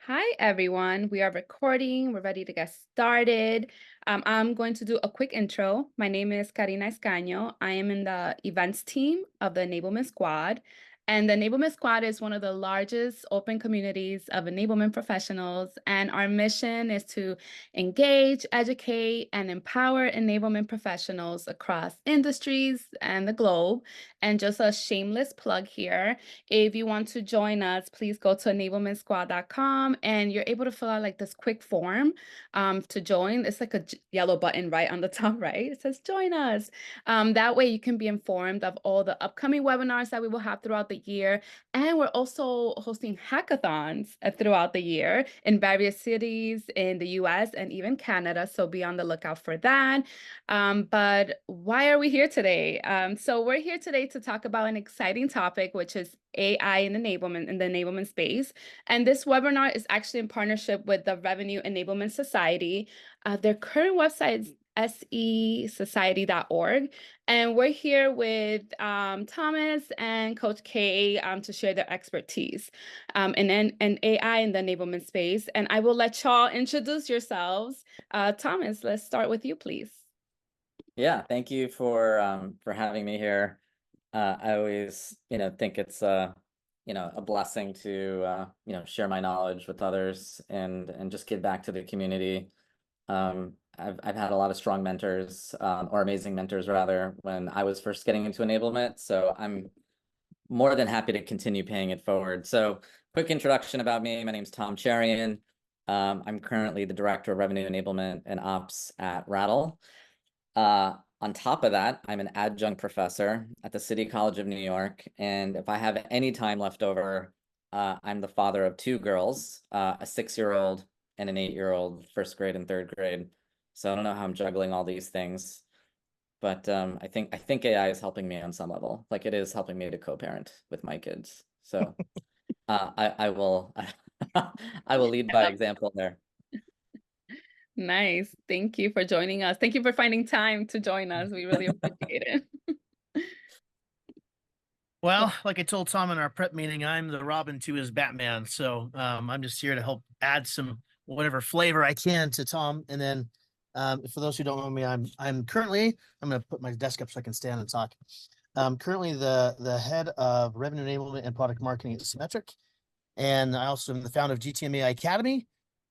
Hi, everyone. We are recording. We're ready to get started. I'm going to do a quick intro. My name is Karina Escaño. I am in the events team of the Enablement Squad. And the Enablement Squad is one of the largest open communities of enablement professionals. And our mission is to engage, educate, and empower enablement professionals across industries and the globe. And just a shameless plug here. If you want to join us, please go to enablementsquad.com and you're able to fill out like this quick form to join. It's like a yellow button right on the top right. It says join us. That way you can be informed of all the upcoming webinars that we will have throughout the year. And we're also hosting hackathons throughout the year in various cities in the US and even Canada. So be on the lookout for that. But why are we here today? So we're here today to talk about an exciting topic, which is AI and enablement in the enablement space. And this webinar is actually in partnership with the Revenue Enablement Society. Their current website is secociety.org. And we're here with Thomas and Coach K to share their expertise in AI in the enablement space. And I will let y'all introduce yourselves. Thomas, let's start with you, please. Yeah, thank you for having me here. I always, think it's a blessing to share my knowledge with others and just give back to the community. I've had a lot of strong mentors, or amazing mentors rather, when I was first getting into enablement. So I'm more than happy to continue paying it forward. So quick introduction about me. My name's Tom Cherian. I'm currently the Director of Revenue Enablement and Ops at Rattle. On top of that, I'm an adjunct professor at the City College of New York. And if I have any time left over, I'm the father of two girls, a 6-year-old and an 8-year-old, first grade and third grade. So I don't know how I'm juggling all these things, but I think AI is helping me on some level. Like it is helping me to co-parent with my kids. So I will I will lead by example there. Nice. Thank you for joining us. Thank you for finding time to join us. We really appreciate it. Well, like I told Tom in our prep meeting, I'm the Robin to his Batman. So I'm just here to help add some whatever flavor I can to Tom. And then for those who don't know me, I'm currently I'm going to put my desk up so I can stand and talk. Currently the head of revenue enablement and product marketing at Symmetric, and I also am the founder of GTM Academy.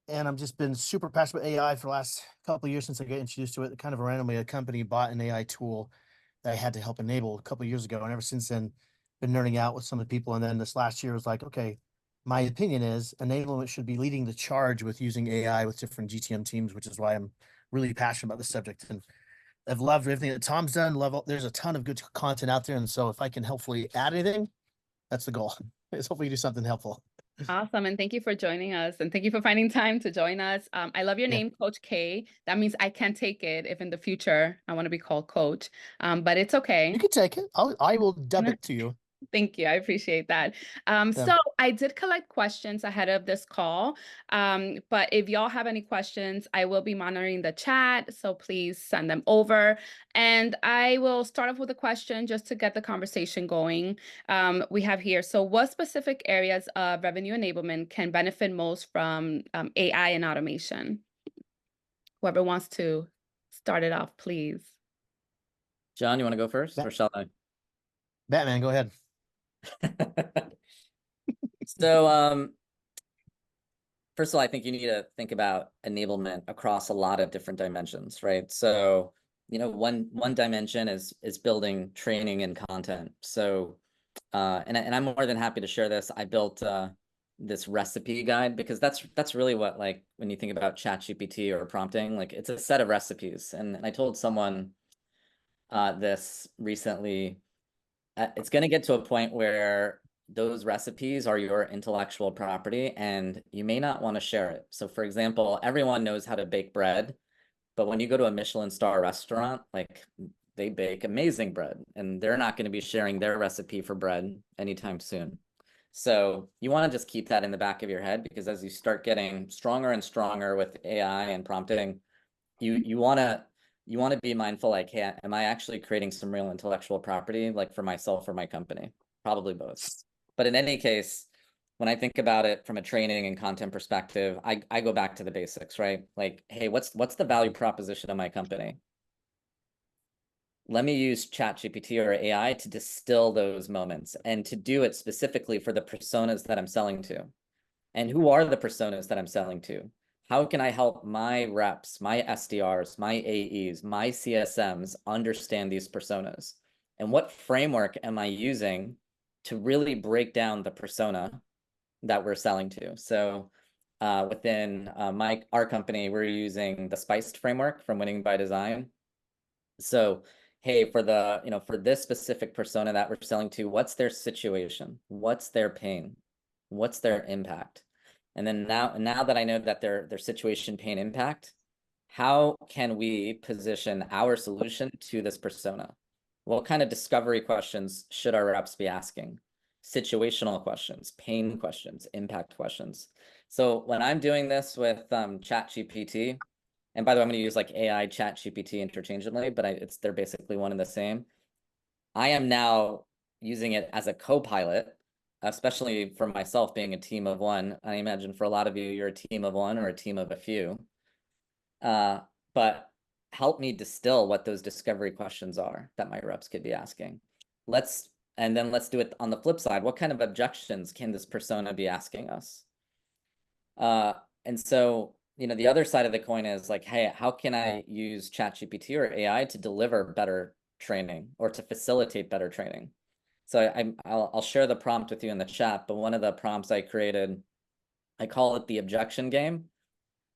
And I've just been super passionate about AI for the last couple of years since I got introduced to it. Kind of randomly, a company bought an AI tool that I had to help enable a couple of years ago, and ever since then been nerding out with some of the people. And then this last year was like, okay, my opinion is enablement should be leading the charge with using AI with different GTM teams, which is why I'm really passionate about the subject. And I've loved everything that Tom's done. There's a ton of good content out there. And so if I can hopefully add anything, that's the goal. Is hopefully do something helpful. Awesome. And thank you for joining us. And thank you for finding time to join us. I love your Yeah, name, Coach K. That means I can take it if in the future I want to be called Coach. But it's you okay. can take it. I will dub it to you. Thank you. I appreciate that. Yeah. So I did collect questions ahead of this call. But if y'all have any questions, I will be monitoring the chat. So please send them over. And I will start off with a question just to get the conversation going. We have here. So what specific areas of revenue enablement can benefit most from AI and automation? Whoever wants to start it off, please. John, you want to go first or shall I? Batman, go ahead. So, first of all, I think you need to think about enablement across a lot of different dimensions, right? So, one dimension is building training and content. So, and I'm more than happy to share this. I built this recipe guide because that's really what, like, when you think about ChatGPT or prompting, like it's a set of recipes. And I told someone this recently. It's going to get to a point where those recipes are your intellectual property and you may not want to share it. So, for example, everyone knows how to bake bread, but when you go to a Michelin star restaurant, like they bake amazing bread and they're not going to be sharing their recipe for bread anytime soon. So you want to just keep that in the back of your head because as you start getting stronger and stronger with AI and prompting, you want to be mindful, like, hey, am I actually creating some real intellectual property, like for myself or my company? Probably both. But in any case, when I think about it from a training and content perspective, I go back to the basics, right? Like, hey, what's the value proposition of my company? Let me use ChatGPT or AI to distill those moments and to do it specifically for the personas that I'm selling to. And who are the personas that I'm selling to? How can I help my reps, my SDRs, my AEs, my CSMs understand these personas? And what framework am I using to really break down the persona that we're selling to? So within our company, we're using the Spiced framework from Winning by Design. So, hey, for for this specific persona that we're selling to, what's their situation? What's their pain? What's their impact? And then now that I know that their situation, pain, impact, how can we position our solution to this persona? What kind of discovery questions should our reps be asking? Situational questions, pain questions, impact questions. So when I'm doing this with ChatGPT, and by the way, I'm going to use like AI, ChatGPT interchangeably, but they're basically one and the same. I am now using it as a co-pilot, especially for myself being a team of one. I imagine for a lot of you, you're a team of one or a team of a few. But help me distill what those discovery questions are that my reps could be asking. And then let's do it on the flip side. What kind of objections can this persona be asking us? And so, the other side of the coin is like, hey, how can I use ChatGPT or AI to deliver better training or to facilitate better training? So I'll share the prompt with you in the chat, but one of the prompts I created, I call it the objection game,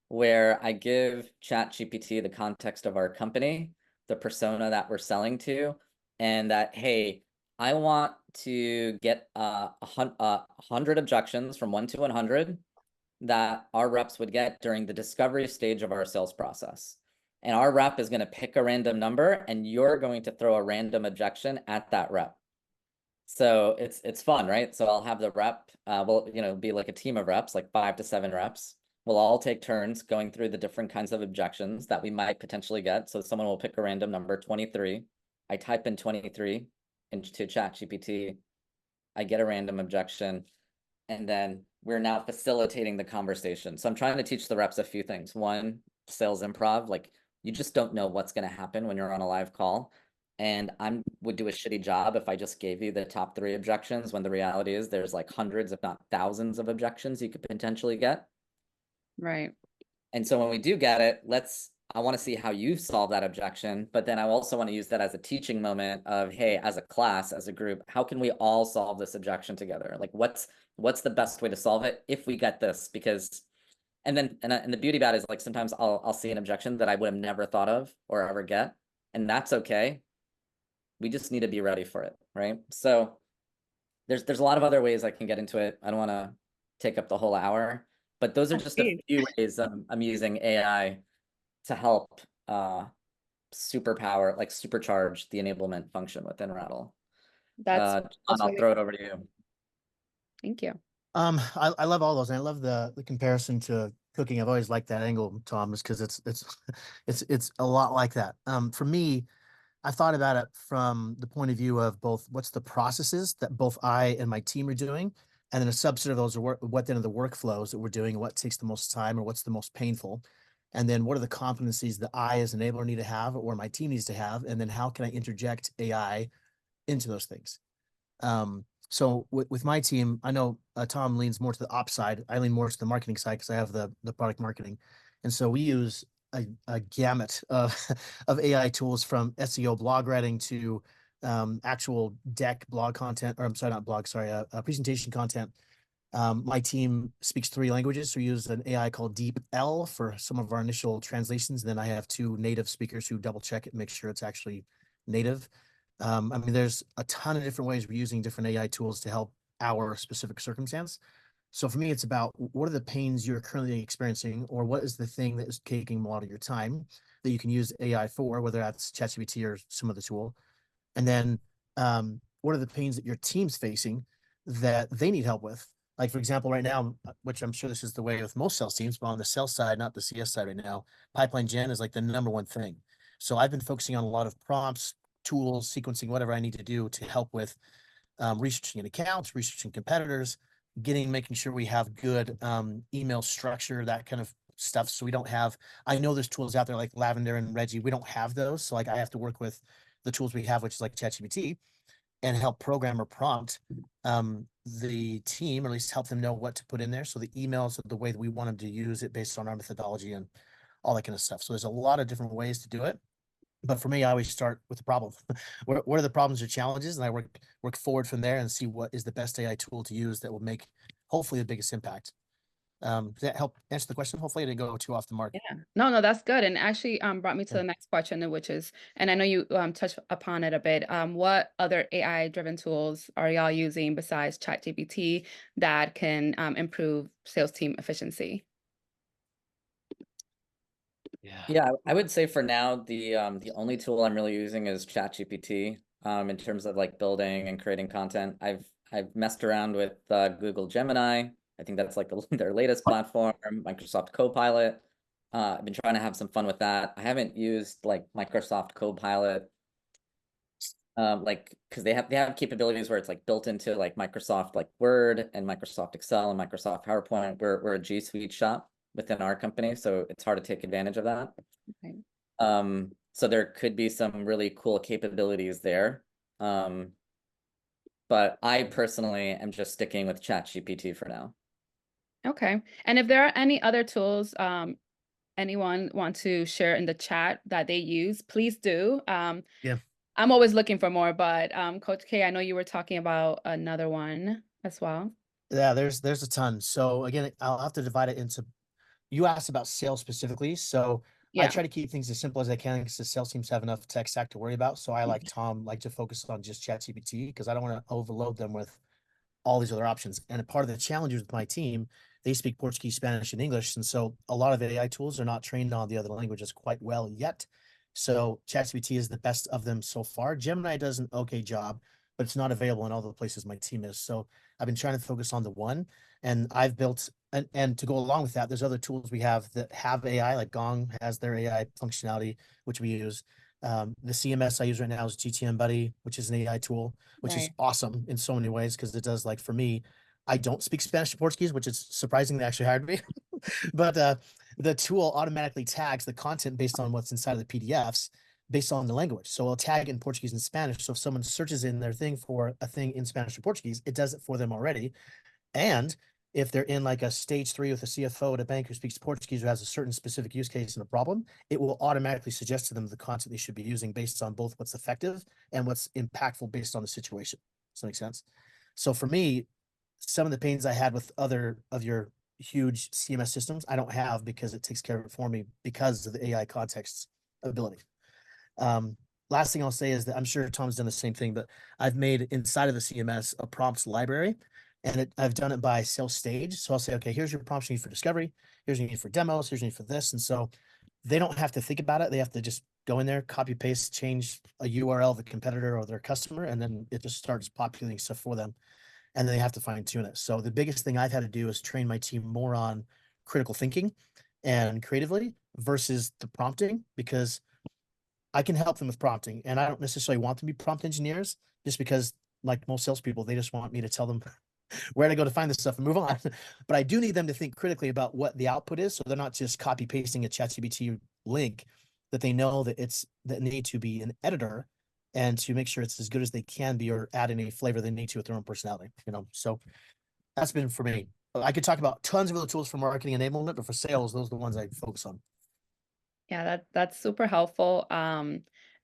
where I give ChatGPT the context of our company, the persona that we're selling to, and that, hey, I want to get 100 objections from 1 to 100 that our reps would get during the discovery stage of our sales process. And our rep is going to pick a random number, and you're going to throw a random objection at that rep. So it's fun, right? So I'll have the rep, be like a team of reps, like 5 to 7 reps. We'll all take turns going through the different kinds of objections that we might potentially get. So someone will pick a random number, 23. I type in 23 into ChatGPT. I get a random objection, and then we're now facilitating the conversation. So I'm trying to teach the reps a few things. One, sales improv, like you just don't know what's going to happen when you're on a live call. And I would do a shitty job if I just gave you the top 3 objections, when the reality is there's like hundreds, if not thousands of objections you could potentially get. Right. And so when we do get it, I want to see how you solve that objection, but then I also want to use that as a teaching moment of, hey, as a class, as a group, how can we all solve this objection together? Like what's the best way to solve it if we get this? Because, and the beauty about it is like, sometimes I'll see an objection that I would have never thought of or ever get, and that's okay. We just need to be ready for it, right? So there's a lot of other ways I can get into it. I don't want to take up the whole hour, but those are just a few ways I'm using AI to help supercharge the enablement function within Rattle. That's I'll really throw it over to you. Thank you. I love all those, and I love the comparison to cooking. I've always liked that angle, Tom, is because it's a lot like that. For me, I thought about it from the point of view of both what's the processes that both I and my team are doing, and then a subset of those are what then are the workflows that we're doing, and what takes the most time or what's the most painful. And then what are the competencies that I as an enabler need to have or my team needs to have, and then how can I interject AI into those things? So with my team, I know Tom leans more to the ops side. I lean more to the marketing side because I have the product marketing. And so we use a gamut of AI tools, from SEO blog writing to actual deck blog content, or I'm sorry, not blog, sorry, presentation content. My team speaks 3 languages, so we use an AI called DeepL for some of our initial translations. Then I have 2 native speakers who double check it and make sure it's actually native. I mean, there's a ton of different ways we're using different AI tools to help our specific circumstance. So for me, it's about what are the pains you're currently experiencing, or what is the thing that is taking a lot of your time that you can use AI for, whether that's ChatGPT or some other tool. And then what are the pains that your team's facing that they need help with? Like, for example, right now, which I'm sure this is the way with most sales teams, but on the sales side, not the CS side right now, pipeline gen is like the #1 thing. So I've been focusing on a lot of prompts, tools, sequencing, whatever I need to do to help with researching accounts, researching competitors, making sure we have good email structure, that kind of stuff. So we don't have, I know there's tools out there like Lavender and Reggie. We don't have those. So like I have to work with the tools we have, which is like ChatGPT, and help program or prompt the team, or at least help them know what to put in there. So the emails are the way that we want them to use it based on our methodology and all that kind of stuff. So there's a lot of different ways to do it. But for me, I always start with the problem. What are the problems or challenges? And I work forward from there and see what is the best AI tool to use that will make hopefully the biggest impact. Does that help answer the question? Hopefully I didn't go too off the mark. Yeah. No, that's good. And actually brought me to Yeah. the next question, which is, and I know you touched upon it a bit. What other AI driven tools are y'all using besides ChatGPT that can improve sales team efficiency? Yeah, I would say for now, the only tool I'm really using is ChatGPT in terms of like building and creating content. I've messed around with Google Gemini. I think that's like their latest platform, Microsoft Copilot. I've been trying to have some fun with that. I haven't used like Microsoft Copilot like because they have capabilities where it's like built into like Microsoft like Word and Microsoft Excel and Microsoft PowerPoint. We're a G Suite shop within our company, so it's hard to take advantage of that. Okay. So there could be some really cool capabilities there. But I personally am just sticking with ChatGPT for now. Okay. And if there are any other tools, anyone want to share in the chat that they use, please do. Yeah. I'm always looking for more, but Coach K, I know you were talking about another one as well. Yeah, there's a ton. So again, I'll have to divide it into, you asked about sales specifically. So I Yeah. try to keep things as simple as I can because the sales teams have enough tech stack to worry about. So I, like Tom, like to focus on just ChatGPT because I don't want to overload them with all these other options. And a part of the challenges with my team, they speak Portuguese, Spanish, and English. And so a lot of AI tools are not trained on the other languages quite well yet. So ChatGPT is the best of them so far. Gemini does an okay job, but it's not available in all the places my team is. So I've been trying to focus on the one, and I've built, and to go along with that, there's other tools we have that have AI, like Gong has their AI functionality, which we use. The CMS I use right now is GTM Buddy, which is an AI tool, which is Right. awesome in so many ways because it does, like, for me, I don't speak Spanish or Portuguese, which is surprising they actually hired me. But the tool automatically tags the content based on what's inside of the PDFs based on the language. So it'll tag in Portuguese and Spanish. So if someone searches in their thing for a thing in Spanish or Portuguese, it does it for them already. And if they're in like a stage 3 with a CFO at a bank who speaks Portuguese, who has a certain specific use case and a problem, it will automatically suggest to them the content they should be using based on both what's effective and what's impactful based on the situation. Does that make sense? So for me, some of the pains I had with other of your huge CMS systems, I don't have because it takes care of it for me because of the AI context ability. Last thing I'll say is that I'm sure Tom's done the same thing, but I've made inside of the CMS a prompts library, and I've done it by sales stage. So I'll say, okay, here's your prompts you need for discovery, here's what you need for demos, here's what you need for this. And so they don't have to think about it. They have to just go in there, copy, paste, change a URL of a competitor or their customer, and then it just starts populating stuff for them. And then they have to fine tune it. So the biggest thing I've had to do is train my team more on critical thinking and creatively versus the prompting, because I can help them with prompting, and I don't necessarily want them to be prompt engineers just because, like most salespeople, they just want me to tell them where to go to find this stuff and move on. But I do need them to think critically about what the output is, so they're not just copy pasting a ChatGPT link, that they know that it's that need to be an editor and to make sure it's as good as they can be, or add any flavor they need to with their own personality, you know. So that's been for me. I could talk about tons of other tools for marketing enablement, but for sales, those are the ones I focus on. Yeah, that's super helpful.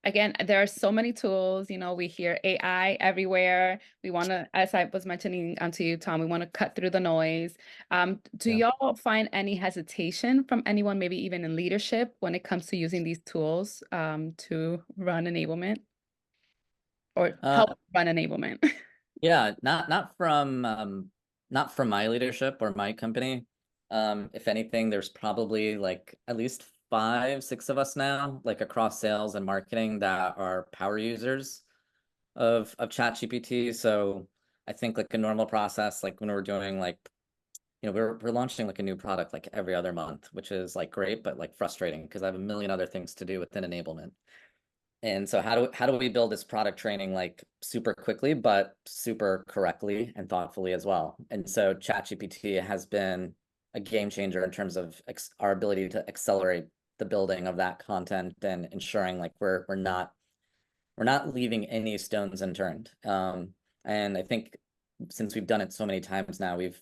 Again, there are so many tools, we hear AI everywhere. We want to, as I was mentioning to you, Tom, we want to cut through the noise. Do Yeah. y'all find any hesitation from anyone, maybe even in leadership, when it comes to using these tools to run enablement or help run enablement? Yeah, not from my leadership or my company. If anything, there's probably like at least 5, 6 of us now, like across sales and marketing, that are power users of ChatGPT. So I think like a normal process, like when we're doing like, we're launching like a new product like every other month, which is like great, but like frustrating because I have a million other things to do within enablement. And so how do we build this product training like super quickly, but super correctly and thoughtfully as well? And so ChatGPT has been a game changer in terms of our ability to accelerate the building of that content and ensuring like we're not leaving any stones unturned. And I think since we've done it so many times now, we've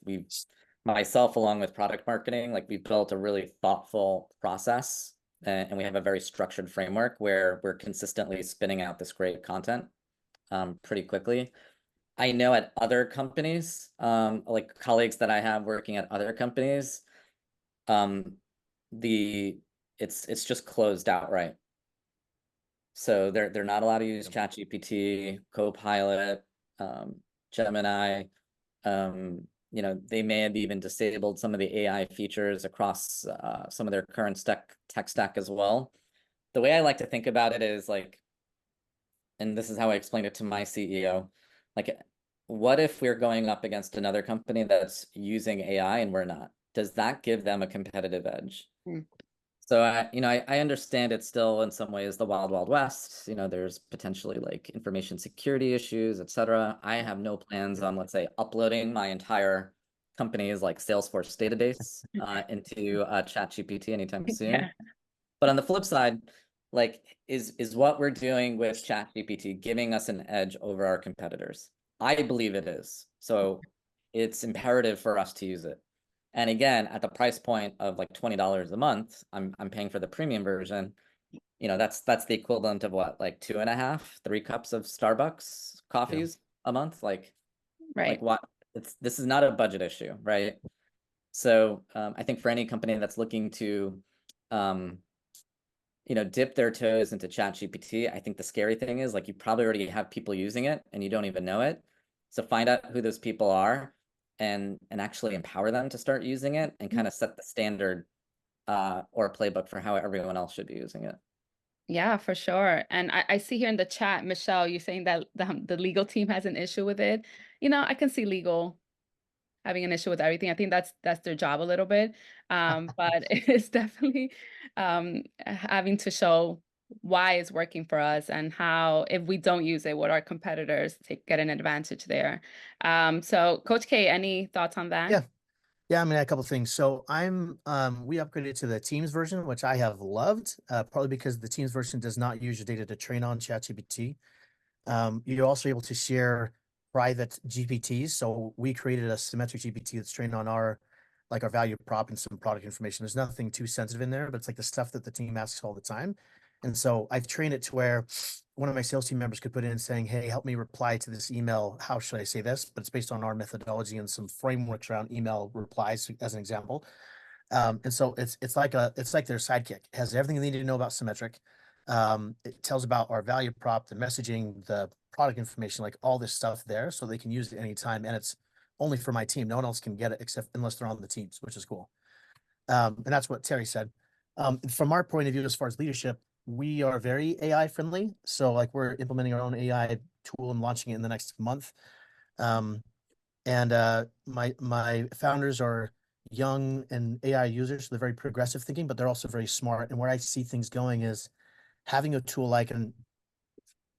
myself along with product marketing, like we've built a really thoughtful process, and we have a very structured framework where we're consistently spinning out this great content pretty quickly. I know at other companies, like colleagues that I have working at other companies, it's just closed outright. So they're not allowed to use ChatGPT, Copilot, Gemini. You know, they may have even disabled some of the AI features across some of their current tech stack as well. The way I like to think about it is like, and this is how I explained it to my CEO, like, what if we're going up against another company that's using AI and we're not? Does that give them a competitive edge? So I understand it's still in some ways the wild, wild west. You know, there's potentially like information security issues, et cetera. I have no plans on, let's say, uploading my entire company's like Salesforce database into ChatGPT anytime soon. Yeah. But on the flip side, like, is what we're doing with ChatGPT giving us an edge over our competitors? I believe it is. So it's imperative for us to use it. And again, at the price point of like $20 a month, I'm paying for the premium version. You know, that's the equivalent of what, like 2.5, 3 cups of Starbucks coffees a month. Like Right. what? This is not a budget issue, right? So I think for any company that's looking to dip their toes into ChatGPT, I think the scary thing is like you probably already have people using it and you don't even know it. So find out who those people are and actually empower them to start using it and kind of set the standard or playbook for how everyone else should be using it. Yeah, for sure. And I see here in the chat, Michelle, you're saying that the legal team has an issue with it. You know, I can see legal having an issue with everything. I think that's their job a little bit. But it's definitely having to show why it's working for us and how, if we don't use it, what our competitors get an advantage there. So Coach K, any thoughts on that? Yeah. Yeah, I mean, a couple things. So we upgraded to the Teams version, which I have loved, probably because the Teams version does not use your data to train on ChatGPT. You're also able to share private GPTs. So we created a symmetric GPT that's trained on our value prop and some product information. There's nothing too sensitive in there, but it's like the stuff that the team asks all the time. And so I've trained it to where one of my sales team members could put in saying, hey, help me reply to this email. How should I say this? But it's based on our methodology and some frameworks around email replies as an example. And so it's like their sidekick. It has everything they need to know about Symmetric. It tells about our value prop, the messaging, the product information, like all this stuff there, so they can use it anytime. And it's only for my team. No one else can get it except unless they're on the teams, which is cool. And that's what Terry said. From our point of view, as far as leadership, we are very AI friendly. So like we're implementing our own AI tool and launching it in the next month. My founders are young and AI users, so they're very progressive thinking, but they're also very smart. And where I see things going is having a tool like, and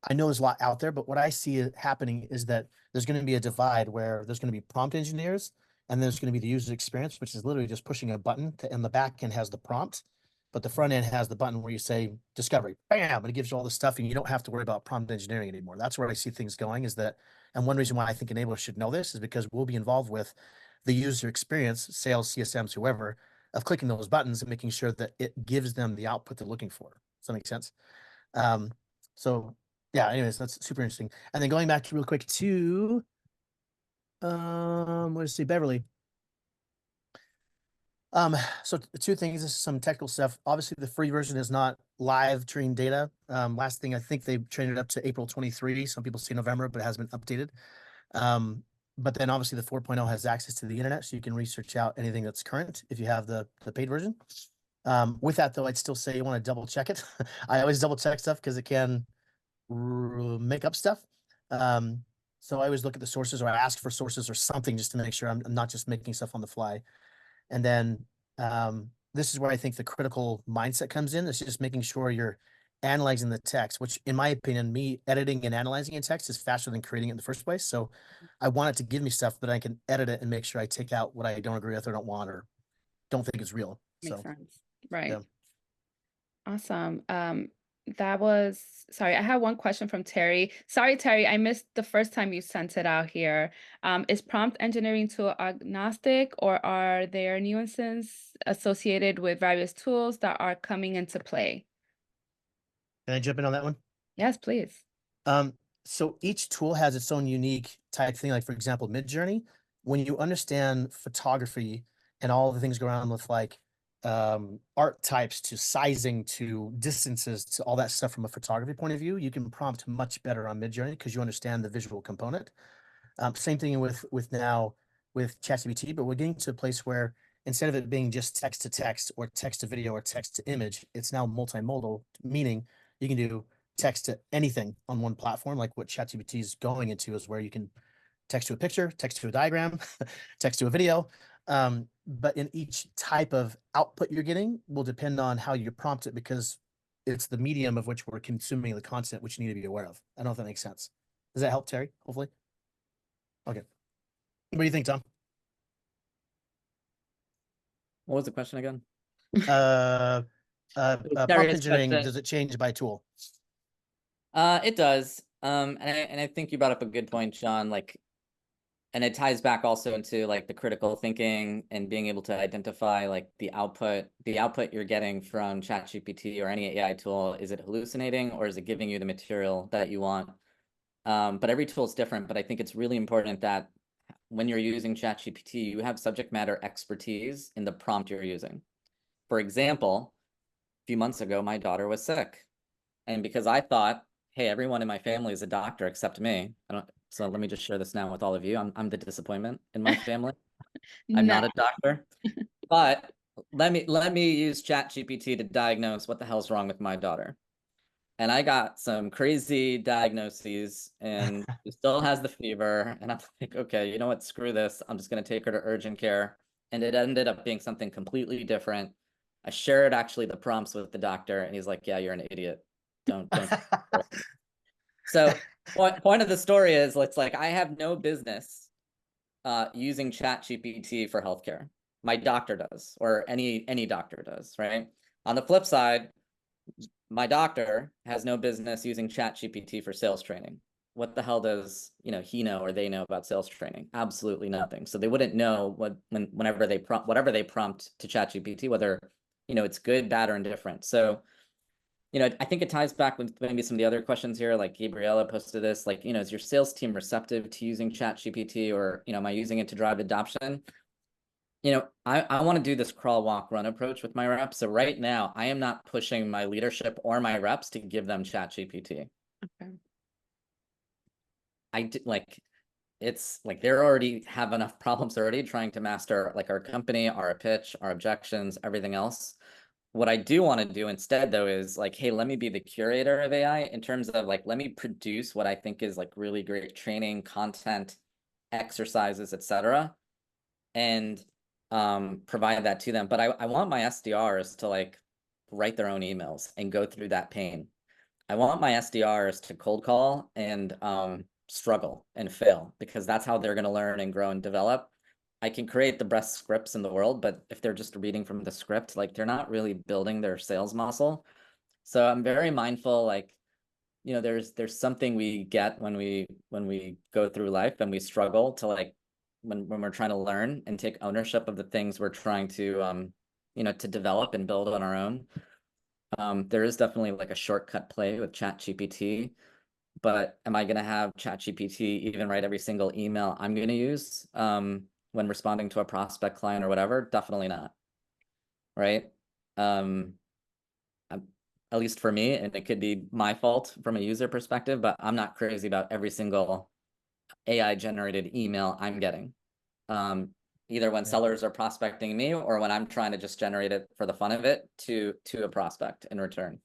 I know there's a lot out there, but what I see happening is that there's going to be a divide where there's going to be prompt engineers and there's going to be the user experience, which is literally just pushing a button and the back end has the prompt, but the front end has the button where you say discovery, bam, and it gives you all the stuff and you don't have to worry about prompt engineering anymore. That's where I see things going is that, and one reason why I think enablers should know this is because we'll be involved with the user experience, sales, CSMs, whoever, of clicking those buttons and making sure that it gives them the output they're looking for. Does that make sense? So yeah, anyways, that's super interesting. And then going back to real quick to, let's see, Beverly. So two things, this is some technical stuff. Obviously the free version is not live trained data. Last thing, I think they trained it up to April 23. Some people say November, but it hasn't been updated. But then obviously the 4.0 has access to the internet, so you can research out anything that's current if you have the paid version. With that though, I'd still say you want to double check it. I always double check stuff because it can make up stuff. So I always look at the sources or I ask for sources or something just to make sure I'm not just making stuff on the fly. And then this is where I think the critical mindset comes in. It's just making sure you're analyzing the text, which in my opinion, me editing and analyzing a text is faster than creating it in the first place. So I want it to give me stuff that I can edit it and make sure I take out what I don't agree with or don't want or don't think is real. Makes So sense. Right. yeah. Awesome. That was, sorry, I have one question from Terry. Sorry, Terry, I missed the first time you sent it out here. Is prompt engineering tool agnostic, or are there nuances associated with various tools that are coming into play? Can I jump in on that one? Yes, please. So each tool has its own unique type thing. Like for example, Midjourney, when you understand photography and all the things go around with like art types to sizing to distances to all that stuff from a photography point of view, you can prompt much better on Midjourney because you understand the visual component. Same thing with now with ChatGPT, but we're getting to a place where instead of it being just text to text or text to video or text to image, it's now multimodal, meaning you can do text to anything on one platform. Like what ChatGPT is going into is where you can text to a picture, text to a diagram, text to a video. But in each type of output you're getting will depend on how you prompt it because it's the medium of which we're consuming the content, which you need to be aware of. I don't know if that makes sense. Does that help, Terry? Hopefully. Okay. What do you think, Tom? What was the question again? Prompt Darius' engineering, question. does it change by tool? It does. And I think you brought up a good point, John. Like, and it ties back also into like the critical thinking and being able to identify like the output you're getting from ChatGPT or any AI tool. Is it hallucinating or is it giving you the material that you want? But every tool is different. But I think it's really important that when you're using ChatGPT, you have subject matter expertise in the prompt you're using. For example, a few months ago, my daughter was sick. And because I thought, hey, everyone in my family is a doctor except me. So let me just share this now with all of you. I'm the disappointment in my family. I'm No. not a doctor. But let me use ChatGPT to diagnose what the hell's wrong with my daughter. And I got some crazy diagnoses, and she still has the fever. And I'm like, okay, you know what? Screw this. I'm just going to take her to urgent care. And it ended up being something completely different. I shared actually the prompts with the doctor, and he's like, yeah, you're an idiot. Don't. So point of the story is, it's like I have no business using ChatGPT for healthcare. My doctor does, or any doctor does, right? On the flip side, my doctor has no business using ChatGPT for sales training. What the hell does he know or they know about sales training? Absolutely nothing. So they wouldn't know whenever they whatever they prompt to ChatGPT, whether it's good, bad, or indifferent. So I think it ties back with maybe some of the other questions here, like Gabriella posted this, like, is your sales team receptive to using ChatGPT, or, am I using it to drive adoption? I want to do this crawl, walk, run approach with my reps. So right now, I am not pushing my leadership or my reps to give them ChatGPT. Okay. It's like they already have enough problems already trying to master like our company, our pitch, our objections, everything else. What I do want to do instead, though, is like, hey, let me be the curator of AI in terms of like, let me produce what I think is like really great training, content, exercises, etc., and provide that to them. But I want my SDRs to like write their own emails and go through that pain. I want my SDRs to cold call and struggle and fail, because that's how they're going to learn and grow and develop. I can create the best scripts in the world, but if they're just reading from the script, like they're not really building their sales muscle. So I'm very mindful, like, there's something we get when we go through life and we struggle to like when we're trying to learn and take ownership of the things we're trying to to develop and build on our own. There is definitely like a shortcut play with ChatGPT, but am I going to have ChatGPT even write every single email I'm going to use when responding to a prospect, client, or whatever? Definitely not. Right? At least for me, and it could be my fault from a user perspective, but I'm not crazy about every single AI generated email I'm getting. Either when sellers are prospecting me or when I'm trying to just generate it for the fun of it to a prospect in return.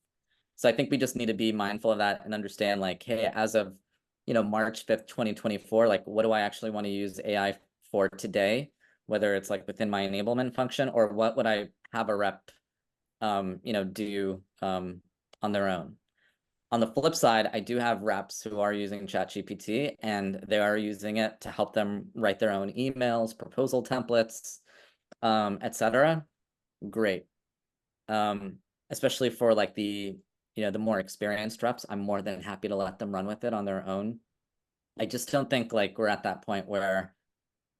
So I think we just need to be mindful of that and understand, like, hey, as of March 5th, 2024, like, what do I actually want to use AI for today? Whether it's like within my enablement function, or what would I have a rep do on their own. On the flip side, I do have reps who are using ChatGPT, and they are using it to help them write their own emails, proposal templates, etc. Great. Especially for like the more experienced reps, I'm more than happy to let them run with it on their own. I just don't think like we're at that point where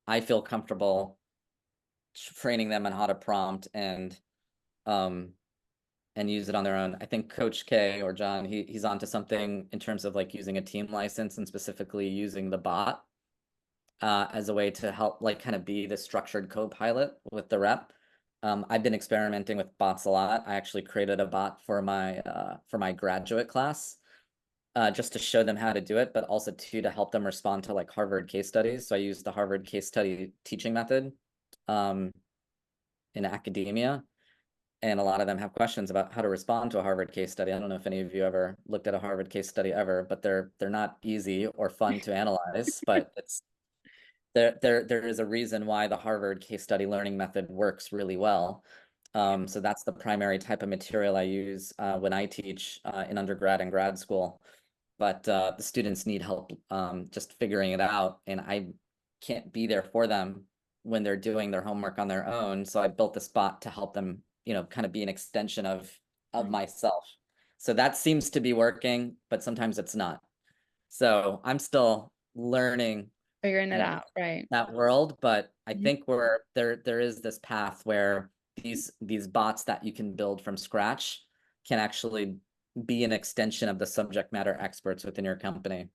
I feel comfortable training them on how to prompt and use it on their own. I think Coach K or John, he's onto something in terms of like using a team license and specifically using the bot as a way to help like kind of be the structured co-pilot with the rep. I've been experimenting with bots a lot. I actually created a bot for my graduate class just to show them how to do it, but also to help them respond to like Harvard case studies. So I used the Harvard case study teaching method in academia. And a lot of them have questions about how to respond to a Harvard case study. I don't know if any of you ever looked at a Harvard case study ever, but they're not easy or fun to analyze, but there is a reason why the Harvard case study learning method works really well. So that's the primary type of material I use when I teach in undergrad and grad school. But the students need help just figuring it out, and I can't be there for them when they're doing their homework on their own. So I built this bot to help them, kind of be an extension of myself. So that seems to be working, but sometimes it's not. So I'm still learning Figuring it out, right? that world, but I Mhm. think there is this path where these bots that you can build from scratch can actually be an extension of the subject matter experts within your company.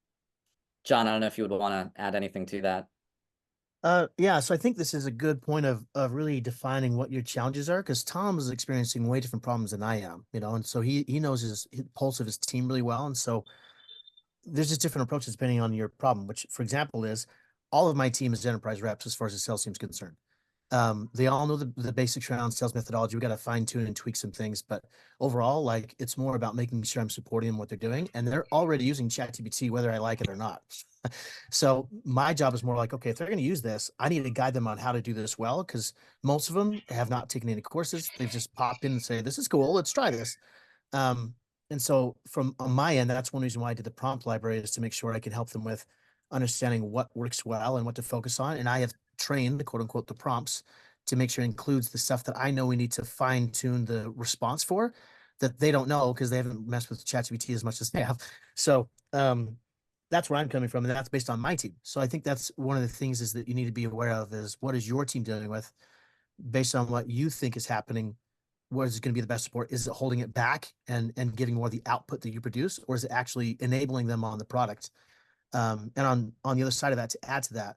John, I don't know if you would want to add anything to that. Yeah, so I think this is a good point of really defining what your challenges are, because Tom is experiencing way different problems than I am, and so he knows his pulse of his team really well, and so there's just different approaches depending on your problem. Which, for example, is all of my team is enterprise reps as far as the sales team is concerned. They all know the basics around sales methodology. We got to fine tune and tweak some things, but overall, like it's more about making sure I'm supporting them what they're doing, and they're already using ChatGPT whether I like it or not. So my job is more like, okay, if they're going to use this, I need to guide them on how to do this well, because most of them have not taken any courses. They've just popped in and say, "This is cool. Let's try this." Um, and so from on my end, that's one reason why I did the prompt library, is to make sure I can help them with understanding what works well and what to focus on. And I have trained the quote unquote the prompts to make sure it includes the stuff that I know we need to fine tune the response for, that they don't know because they haven't messed with ChatGPT as much as they have. So that's where I'm coming from, and that's based on my team. So I think that's one of the things is that you need to be aware of is what is your team dealing with based on what you think is happening. What is going to be the best support? Is it holding it back and giving more of the output that you produce, or is it actually enabling them on the product? And on the other side of that, to add to that,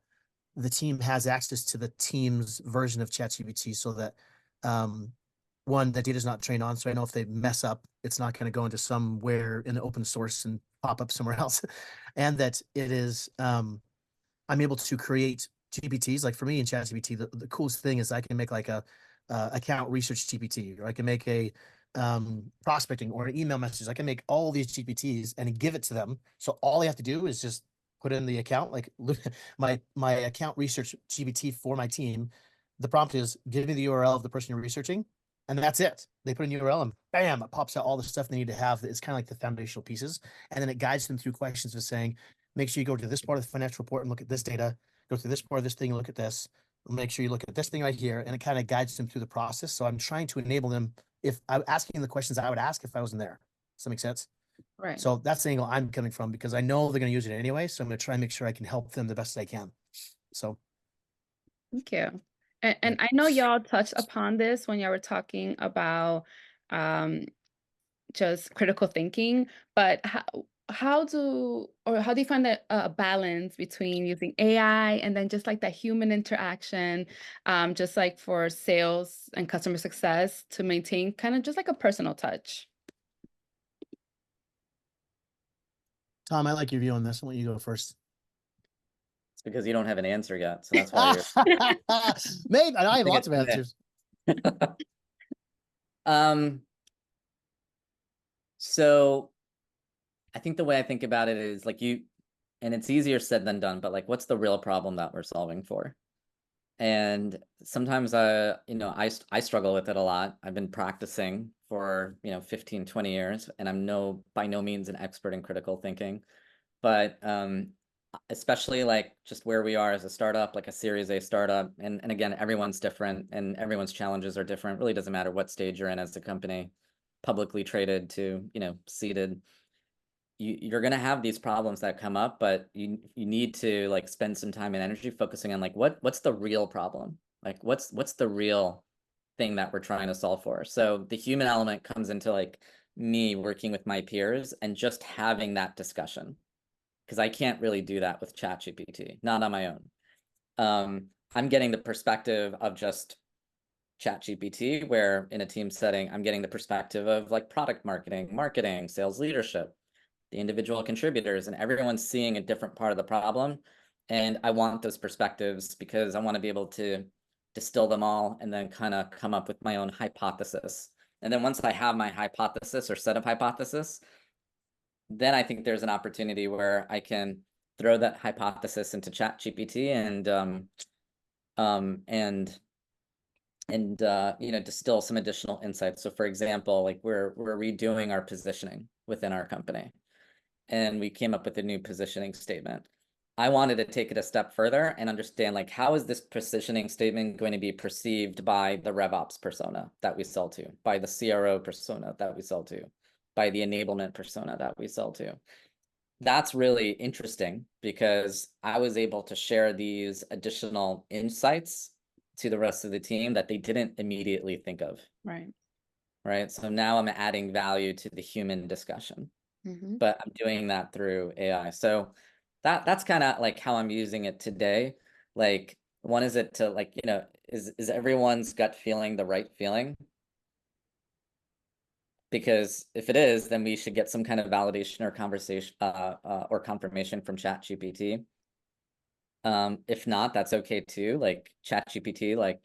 the team has access to the team's version of ChatGPT, so that one, that data is not trained on. So I know if they mess up, it's not going to go into somewhere in the open source and pop up somewhere else. And that it is, I'm able to create GPTs. Like for me in ChatGPT, the coolest thing is I can make like a account research GPT, or I can make a prospecting or an email message. I can make all these GPTs and give it to them. So all they have to do is just put in the account, like my account research GPT for my team. The prompt is give me the URL of the person you're researching, and that's it. They put in URL and bam, it pops out all the stuff they need to have. It's kind of like the foundational pieces, and then it guides them through questions of saying, make sure you go to this part of the financial report and look at this data. Go through this part of this thing and look at this. Make sure you look at this thing right here, and it kind of guides them through the process. So I'm trying to enable them. If I'm asking the questions I would ask if I wasn't there. Does that make sense? Right. So that's the angle I'm coming from, because I know they're going to use it anyway. So I'm going to try and make sure I can help them the best I can. So Thank you. And I know y'all touched upon this when y'all were talking about just critical thinking, but how do you find that balance between using AI and then just like that human interaction, just like for sales and customer success, to maintain kind of just like a personal touch? Tom, I like your view on this. I want you to go first. It's because you don't have an answer yet, so that's why you're Maybe I have lots of answers. So I think the way I think about it is like and it's easier said than done, but like, what's the real problem that we're solving for? And sometimes I struggle with it a lot. I've been practicing for, 15, 20 years, and I'm by no means an expert in critical thinking, but especially like just where we are as a startup, like a Series A startup, and again, everyone's different and everyone's challenges are different. Really doesn't matter what stage you're in as a company, publicly traded to, seeded. You're going to have these problems that come up, but you need to like spend some time and energy focusing on like what's the real problem, like what's the real thing that we're trying to solve for. So the human element comes into like me working with my peers and just having that discussion, because I can't really do that with ChatGPT, not on my own. I'm getting the perspective of just ChatGPT, where in a team setting, I'm getting the perspective of like product marketing, sales leadership, the individual contributors, and everyone's seeing a different part of the problem. And I want those perspectives because I want to be able to distill them all and then kind of come up with my own hypothesis. And then once I have my hypothesis or set of hypothesis, then I think there's an opportunity where I can throw that hypothesis into ChatGPT and distill some additional insights. So for example, like we're redoing our positioning within our company, and we came up with a new positioning statement. I wanted to take it a step further and understand like how is this positioning statement going to be perceived by the RevOps persona that we sell to, by the CRO persona that we sell to, by the enablement persona that we sell to. That's really interesting because I was able to share these additional insights to the rest of the team that they didn't immediately think of. Right. So now I'm adding value to the human discussion, but I'm doing that through AI. So that's kind of like how I'm using it today. Like, one, is it to like, is everyone's gut feeling the right feeling? Because if it is, then we should get some kind of validation or conversation or confirmation from ChatGPT. If not, that's okay too. Like ChatGPT, like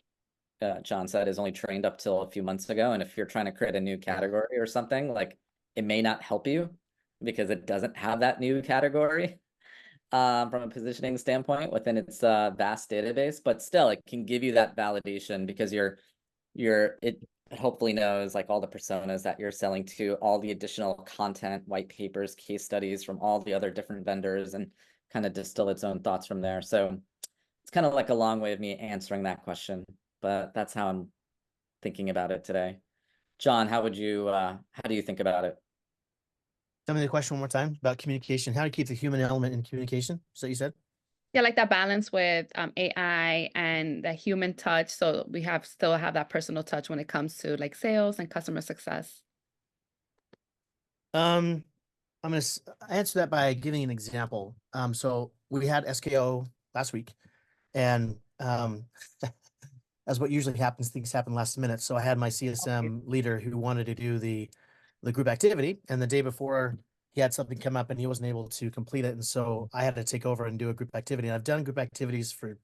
John said, is only trained up till a few months ago. And if you're trying to create a new category or something, like it may not help you because it doesn't have that new category from a positioning standpoint within its vast database. But still, it can give you that validation because it hopefully knows like all the personas that you're selling to, all the additional content, white papers, case studies from all the other different vendors, and kind of distill its own thoughts from there. So it's kind of like a long way of me answering that question, but that's how I'm thinking about it today. John, how do you think about it? Tell me the question one more time about communication. How to keep the human element in communication? So you said? Yeah, like that balance with AI and the human touch. So we still have that personal touch when it comes to like sales and customer success. I'm going to answer that by giving an example. So we had SKO last week, and as what usually happens, things happen last minute. So I had my CSM leader who wanted to do the group activity, and the day before he had something come up and he wasn't able to complete it. And so I had to take over and do a group activity. And I've done group activities for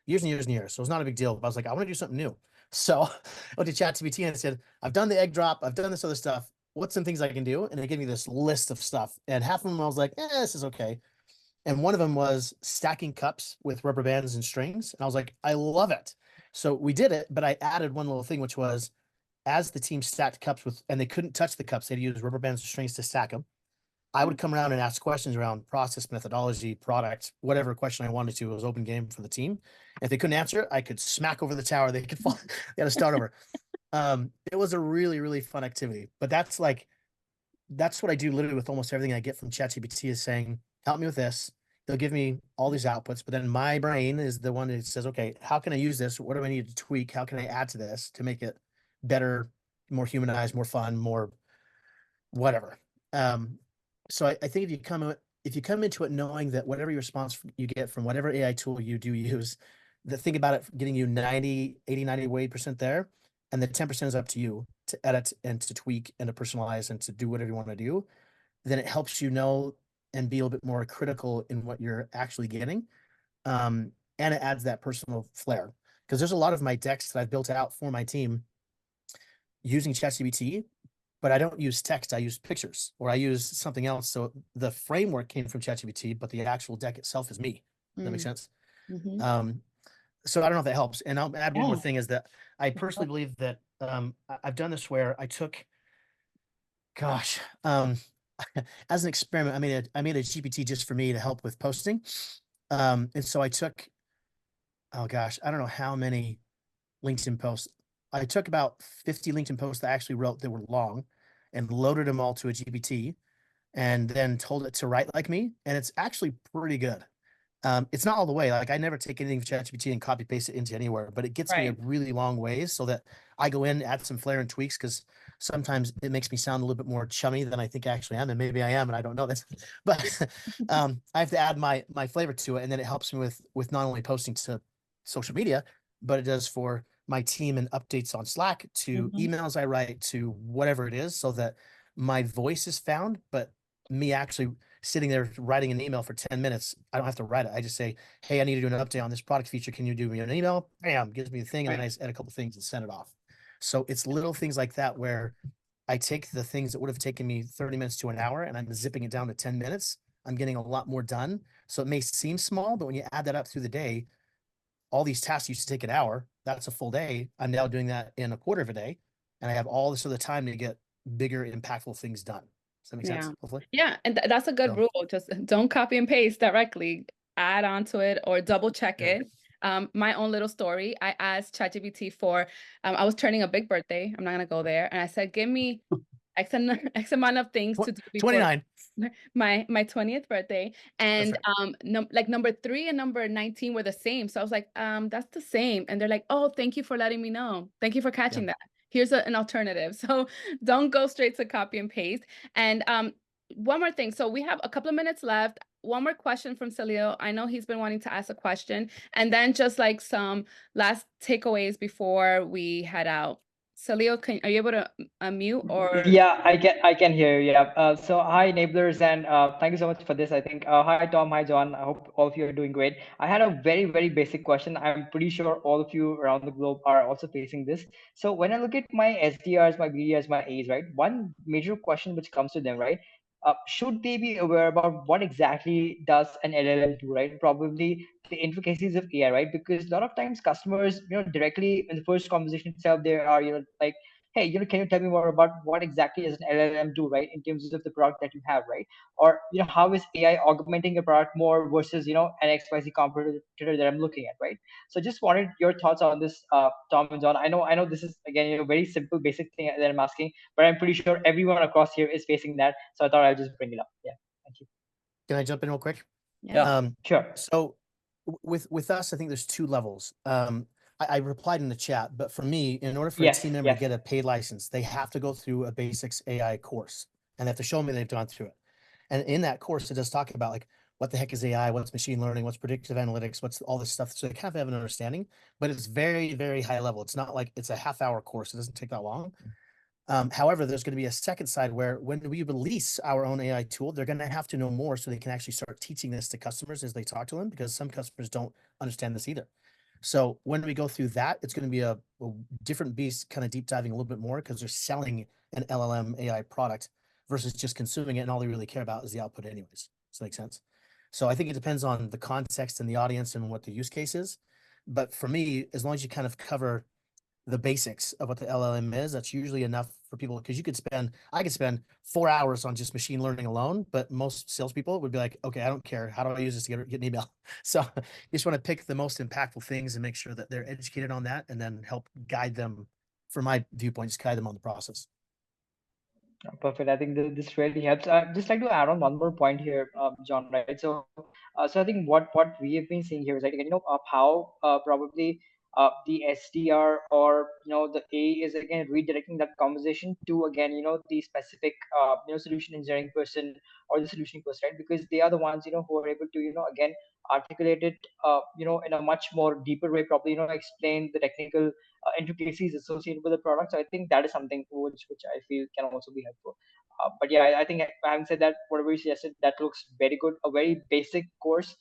years and years and years. So it's not a big deal. But I was like, I want to do something new. So I went to ChatGPT and I said, I've done the egg drop. I've done this other stuff. What's some things I can do? And it gave me this list of stuff. And half of them I was like, this is okay. And one of them was stacking cups with rubber bands and strings. And I was like, I love it. So we did it, but I added one little thing, which was as the team stacked cups and they couldn't touch the cups, they had to use rubber bands and strings to stack them. I would come around and ask questions around process, methodology, product, whatever question I wanted to. It was open game for the team. If they couldn't answer it, I could smack over the tower. They could fall. They had to start over. It was a really, really fun activity. But that's what I do literally with almost everything I get from ChatGPT is saying, help me with this. They'll give me all these outputs, but then my brain is the one that says, okay, how can I use this? What do I need to tweak? How can I add to this to make it better, more humanized, more fun, more whatever? So I think if you come into it knowing that whatever your response you get from whatever AI tool you do use, think about it getting you 80% there, and the 10% is up to you to edit and to tweak and to personalize and to do whatever you want to do, then it helps you know and be a little bit more critical in what you're actually getting. And it adds that personal flair. Because there's a lot of my decks that I've built out for my team using ChatGPT, but I don't use text, I use pictures or I use something else. So the framework came from ChatGPT, but the actual deck itself is me. Does that make sense? So I don't know if that helps. And I'll add one more thing is that I personally believe that I've done this where I took Gosh, as an experiment, I made a GPT just for me to help with posting. And so I took, oh gosh, I don't know how many LinkedIn posts. I took about 50 LinkedIn posts that I actually wrote that were long and loaded them all to a GPT and then told it to write like me. And it's actually pretty good. It's not all the way. Like I never take anything from ChatGPT and copy paste it into anywhere, but it gets me a Right. really long ways so that I go in, add some flair and tweaks because sometimes it makes me sound a little bit more chummy than I think I actually am, and maybe I am, and I don't know this. But I have to add my flavor to it, and then it helps me with not only posting to social media, but it does for my team and updates on Slack to Mhm. emails I write to whatever it is, so that my voice is found, but me actually sitting there writing an email for 10 minutes, I don't have to write it. I just say, hey, I need to do an update on this product feature. Can you do me an email? Bam, gives me the thing. And then I Right. just add a couple things and send it off. So it's little things like that where I take the things that would have taken me 30 minutes to an hour and I'm zipping it down to 10 minutes. I'm getting a lot more done. So it may seem small, but when you add that up through the day, all these tasks used to take an hour. That's a full day. I'm now doing that in a quarter of a day. And I have all this other time to get bigger, impactful things done. Does that make Yeah. sense? Hopefully. Yeah, and that's a good So, rule. Just don't copy and paste directly. Add onto it or double check yeah. it. My own little story. I asked ChatGPT for I was turning a big birthday. I'm not gonna go there. And I said, give me X amount of things to do before 29. my 20th birthday. That's And right. like number 3 and number 19 were the same. So I was like, that's the same. And they're like, oh, thank you for letting me know. Thank you for Yeah. catching that. Here's an alternative. So don't go straight to copy and paste. And one more thing. So we have a couple of minutes left. One more question from Salil. I know he's been wanting to ask a question. And then just like some last takeaways before we head out. Salil, are you able to unmute or? Yeah, I can hear you. Yeah. So hi enablers and thank you so much for this. I think hi Tom, hi John. I hope all of you are doing great. I had a very basic question. I'm pretty sure all of you around the globe are also facing this. So when I look at my SDRs, my BDRs, my A's, right? One major question which comes to them, right? Should they be aware about what exactly does an LLM do, right? Probably the intricacies of AI, right? Because a lot of times customers, directly in the first conversation itself, they are, like, hey, can you tell me more about what exactly does an LLM do, right, in terms of the product that you have, right? Or, how is AI augmenting a product more versus, an XYZ competitor that I'm looking at, right? So just wanted your thoughts on this, Tom and John. I know this is, again, very simple, basic thing that I'm asking, but I'm pretty sure everyone across here is facing that. So I thought I'll just bring it up. Yeah. Thank you. Can I jump in real quick? Yeah. Yeah. Sure. So with us, I think there's two levels. I replied in the chat, but for me, in order for a Yes. team member to Yes. get a paid license, they have to go through a basics AI course and they have to show me they've gone through it. And in that course, it does talk about like what the heck is AI, what's machine learning, what's predictive analytics, what's all this stuff. So they kind of have an understanding, but it's very high level. It's not like it's a half-hour course. It doesn't take that long. However, there's going to be a second side where when we release our own AI tool, they're going to have to know more so they can actually start teaching this to customers as they talk to them, because some customers don't understand this either. So when we go through that, it's going to be a different beast, kind of deep diving a little bit more because they're selling an LLM AI product versus just consuming it, and all they really care about is the output anyways. Does that make sense? So I think it depends on the context and the audience and what the use case is. But for me, as long as you kind of cover the basics of what the LLM is, that's usually enough for people, because I could spend 4 hours on just machine learning alone, but most salespeople would be like, okay, I don't care. How do I use this to get an email? So you just want to pick the most impactful things and make sure that they're educated on that, and then help guide them, from my viewpoint, just guide them on the process. Perfect. I think this really helps. I'd just like to add on one more point here, John. Right. So I think what we have been seeing here is like, how probably the SDR, or the A is again redirecting that conversation to, again, the specific solution engineering person or the solutioning person, right? Because they are the ones, who are able to, again, articulate it in a much more deeper way, probably, explain the technical intricacies associated with the product. So I think that is something which I feel can also be helpful. But yeah, I think, having said that, whatever you suggested, that looks very good. A very basic course,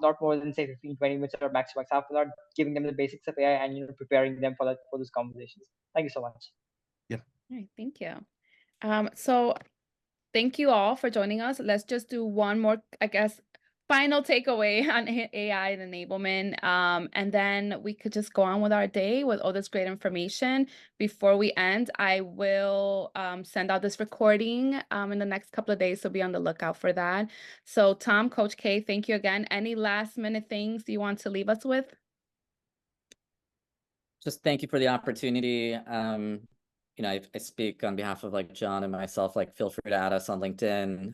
not more than say 15-20 minutes or max half an hour, giving them the basics of AI and preparing them for those conversations. Thank you so much. Yeah. All right, thank you. So thank you all for joining us. Let's just do one more, I guess, final takeaway on AI and enablement. And then we could just go on with our day with all this great information. Before we end, I will send out this recording in the next couple of days, so be on the lookout for that. So Tom, Coach K, thank you again. Any last minute things you want to leave us with? Just thank you for the opportunity. I speak on behalf of like John and myself, like feel free to add us on LinkedIn.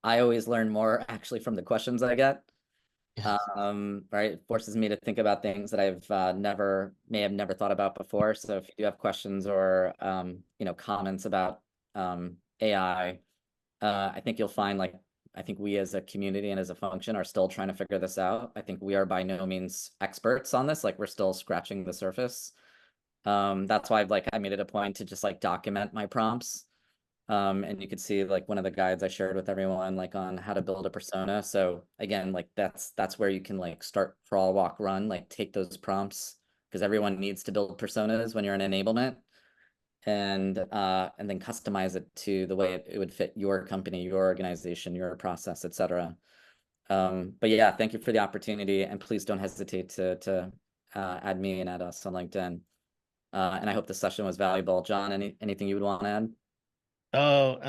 I always learn more actually from the questions I get. Yes. Right. It forces me to think about things that I've may have never thought about before. So if you do have questions or comments about AI, I think you'll find like I think we as a community and as a function are still trying to figure this out. I think we are by no means experts on this. Like we're still scratching the surface. That's why I made it a point to just like document my prompts. And you could see like one of the guides I shared with everyone, like on how to build a persona. So again, like that's where you can like start crawl, walk, run, like take those prompts because everyone needs to build personas when you're in enablement and then customize it to the way it would fit your company, your organization, your process, etc. But yeah, thank you for the opportunity and please don't hesitate to add me and add us on LinkedIn. And I hope the session was valuable. John, anything you would want to add? Oh,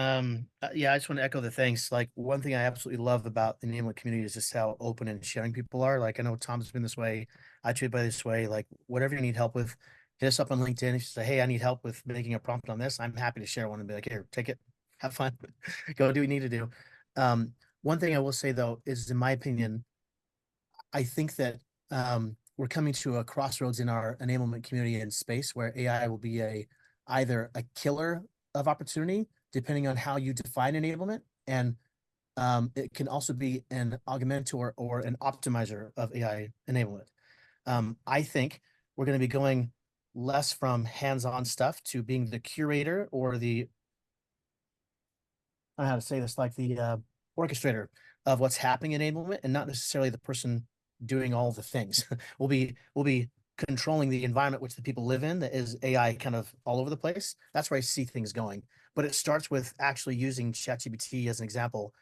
yeah, I just want to echo the thanks. Like one thing I absolutely love about the enablement community is just how open and sharing people are. Like I know Tom's been this way. I treat by this way. Like whatever you need help with, hit us up on LinkedIn. If you say, hey, I need help with making a prompt on this, I'm happy to share one and be like, here, take it, have fun, go do what you need to do. One thing I will say though, is in my opinion, I think that we're coming to a crossroads in our enablement community and space where AI will be either a killer of opportunity, depending on how you define enablement, and it can also be an augmenter or an optimizer of AI enablement. I think we're going to be going less from hands-on stuff to being the curator or the, I don't know how to say this, like the orchestrator of what's happening in enablement, and not necessarily the person doing all the things. we'll be controlling the environment which the people live in that is AI kind of all over the place. That's where I see things going. But it starts with actually using ChatGPT as an example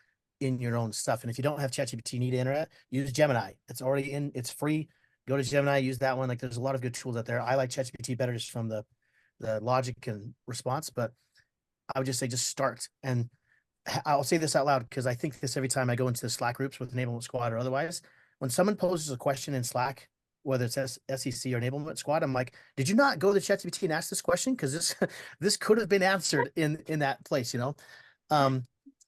in your own stuff. And if you don't have ChatGPT, need internet, use Gemini. It's already in, it's free. Go to Gemini, use that one. Like there's a lot of good tools out there. I like ChatGPT better just from the logic and response, but I would just say just start. And I'll say this out loud because I think this every time I go into the Slack groups with Enablement Squad or otherwise. When someone poses a question in Slack, whether it's SEC or Enablement Squad, I'm like, did you not go to ChatGPT and ask this question? Because this could have been answered in that place, you know? And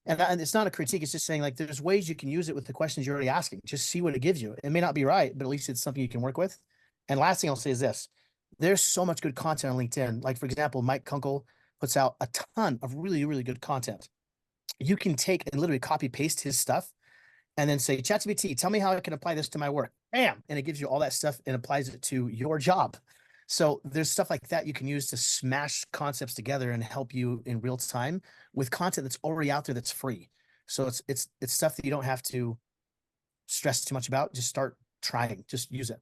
it's not a critique. It's just saying like there's ways you can use it with the questions you're already asking. Just see what it gives you. It may not be right, but at least it's something you can work with. And last thing I'll say is this: there's so much good content on LinkedIn. Like for example, Mike Kunkel puts out a ton of really, really good content. You can take and literally copy paste his stuff and then say, ChatGPT, tell me how I can apply this to my work. Bam. And it gives you all that stuff and applies it to your job. So there's stuff like that you can use to smash concepts together and help you in real time with content that's already out there that's free. So it's stuff that you don't have to stress too much about. Just start trying, just use it.